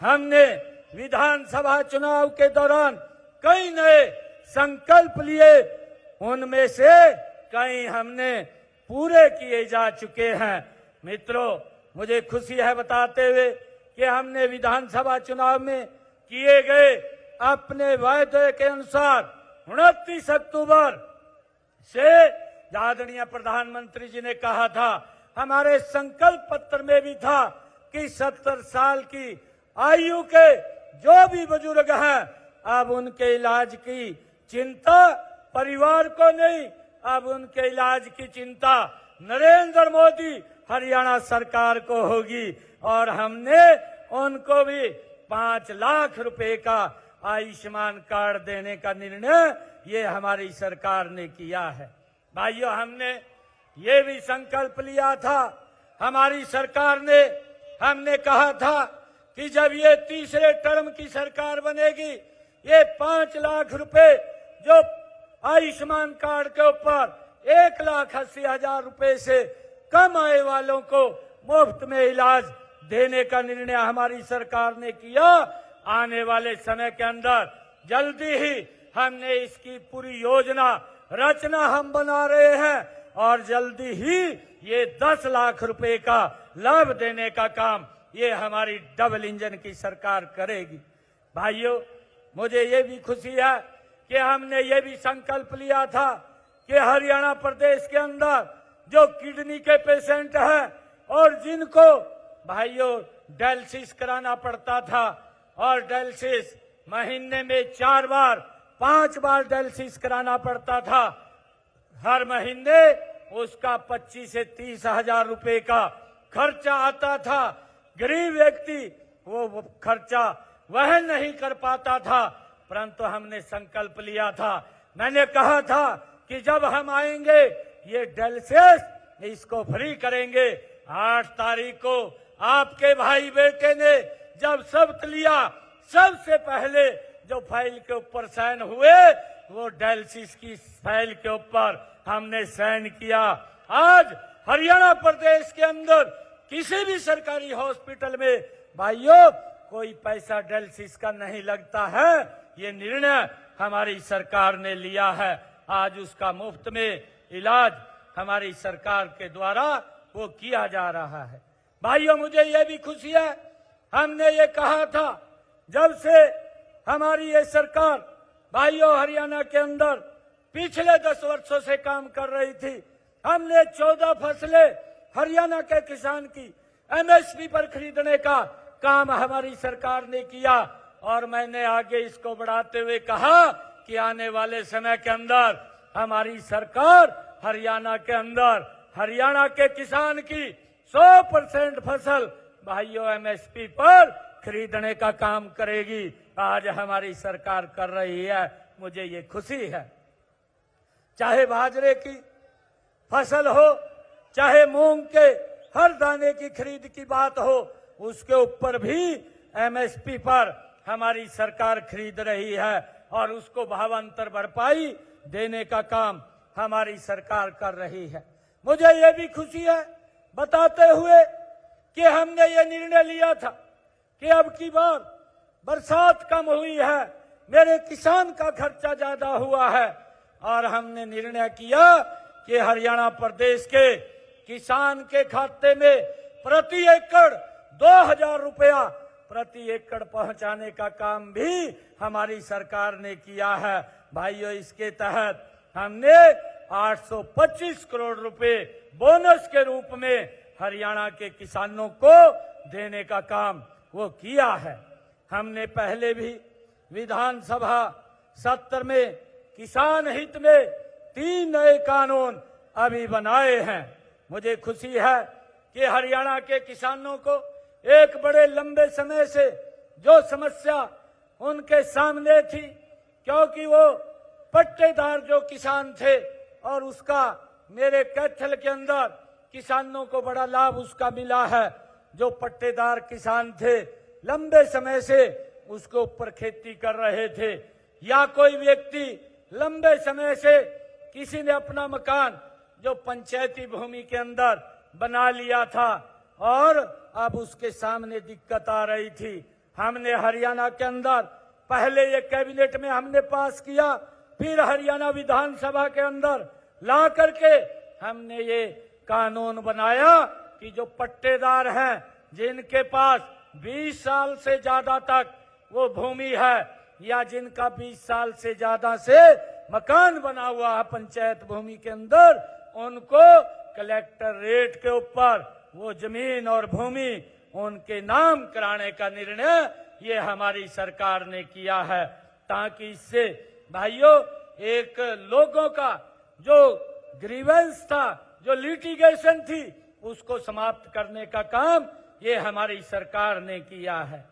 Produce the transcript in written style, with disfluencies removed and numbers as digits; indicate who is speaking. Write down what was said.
Speaker 1: हमने विधानसभा चुनाव के दौरान कई नए संकल्प लिए, उनमें से कई हमने पूरे किए जा चुके हैं। मित्रों, मुझे खुशी है बताते हुए कि हमने विधानसभा चुनाव में किए गए अपने वायदे के अनुसार 29 अक्टूबर से आदरणीय प्रधानमंत्री जी ने कहा था, हमारे संकल्प पत्र में भी था कि 70 साल की आयु के जो भी बुजुर्ग हैं, अब उनके इलाज की चिंता परिवार को नहीं, अब उनके इलाज की चिंता नरेंद्र मोदी हरियाणा सरकार को होगी। और हमने उनको भी 5 लाख रुपए का आयुष्मान कार्ड देने का निर्णय ये हमारी सरकार ने किया है। भाइयों, हमने ये भी संकल्प लिया था, हमारी सरकार ने, हमने कहा था कि जब ये तीसरे टर्म की सरकार बनेगी, ये 5 लाख रुपए जो आयुष्मान कार्ड के ऊपर 1,80,000 रुपए से कम आय वालों को मुफ्त में इलाज देने का निर्णय हमारी सरकार ने किया। आने वाले समय के अंदर जल्दी ही हमने इसकी पूरी योजना रचना हम बना रहे हैं और जल्दी ही ये 10 लाख रुपए का लाभ देने का काम ये हमारी डबल इंजन की सरकार करेगी। भाइयों, मुझे ये भी खुशी है कि हमने ये भी संकल्प लिया था कि हरियाणा प्रदेश के अंदर जो किडनी के पेशेंट हैं और जिनको भाइयों डायलिसिस कराना पड़ता था और डायलिसिस महीने में 4 बार 5 बार डायलिसिस कराना पड़ता था, हर महीने उसका 25 से 30 हजार रुपए का खर्चा आता था। गरीब व्यक्ति वो खर्चा वहन नहीं कर पाता था, परंतु हमने संकल्प लिया था, मैंने कहा था कि जब हम आएंगे ये डायलिसिस इसको फ्री करेंगे। 8 तारीख को आपके भाई बेटे ने जब शपथ लिया, सबसे पहले जो फाइल के ऊपर साइन हुए वो डायलिसिस की फाइल के ऊपर हमने साइन किया। आज हरियाणा प्रदेश के अंदर किसी भी सरकारी हॉस्पिटल में भाइयों कोई पैसा डायलिसिस का नहीं लगता है। ये निर्णय हमारी सरकार ने लिया है। आज उसका मुफ्त में इलाज हमारी सरकार के द्वारा वो किया जा रहा है। भाइयों, मुझे ये भी खुशी है, हमने ये कहा था जब से हमारी ये सरकार भाइयों हरियाणा के अंदर पिछले 10 वर्षों से काम कर रही थी, हमने 14 फसलें हरियाणा के किसान की एमएसपी पर खरीदने का काम हमारी सरकार ने किया। और मैंने आगे इसको बढ़ाते हुए कहा कि आने वाले समय के अंदर हमारी सरकार हरियाणा के अंदर हरियाणा के किसान की 100% फसल भाइयों एमएसपी पर खरीदने का काम करेगी। आज हमारी सरकार कर रही है, मुझे ये खुशी है। चाहे बाजरे की फसल हो, चाहे मूंग के हर दाने की खरीद की बात हो, उसके ऊपर भी एमएसपी पर हमारी सरकार खरीद रही है और उसको भावांतर भरपाई देने का काम हमारी सरकार कर रही है। मुझे ये भी खुशी है बताते हुए कि हमने ये निर्णय लिया था कि अब की बार बरसात कम हुई है, मेरे किसान का खर्चा ज्यादा हुआ है और हमने निर्णय किया कि हरियाणा प्रदेश के किसान के खाते में प्रति एकड़ 2,000 रुपया प्रति एकड़ पहुंचाने का काम भी हमारी सरकार ने किया है। भाइयों, इसके तहत हमने 825 करोड़ रुपए बोनस के रूप में हरियाणा के किसानों को देने का काम वो किया है। हमने पहले भी विधानसभा सत्र में किसान हित में 3 नए कानून अभी बनाए हैं। मुझे खुशी है कि हरियाणा के किसानों को एक बड़े लंबे समय से जो समस्या उनके सामने थी, क्योंकि वो पट्टेदार जो किसान थे और उसका मेरे कैथल के अंदर किसानों को बड़ा लाभ उसका मिला है। जो पट्टेदार किसान थे लंबे समय से उसके ऊपर खेती कर रहे थे, या कोई व्यक्ति लंबे समय से किसी ने अपना मकान जो पंचायती भूमि के अंदर बना लिया था और अब उसके सामने दिक्कत आ रही थी, हमने हरियाणा के अंदर पहले ये कैबिनेट में हमने पास किया, फिर हरियाणा विधानसभा के अंदर ला करके हमने ये कानून बनाया कि जो पट्टेदार हैं, जिनके पास 20 साल से ज्यादा तक वो भूमि है या जिनका 20 साल से ज्यादा से मकान बना हुआ है पंचायत भूमि के अंदर, उनको कलेक्टर रेट के ऊपर वो जमीन और भूमि उनके नाम कराने का निर्णय ये हमारी सरकार ने किया है, ताकि इससे भाइयों एक लोगों का जो ग्रीवेंस था, जो लिटिगेशन थी, उसको समाप्त करने का काम ये हमारी सरकार ने किया है।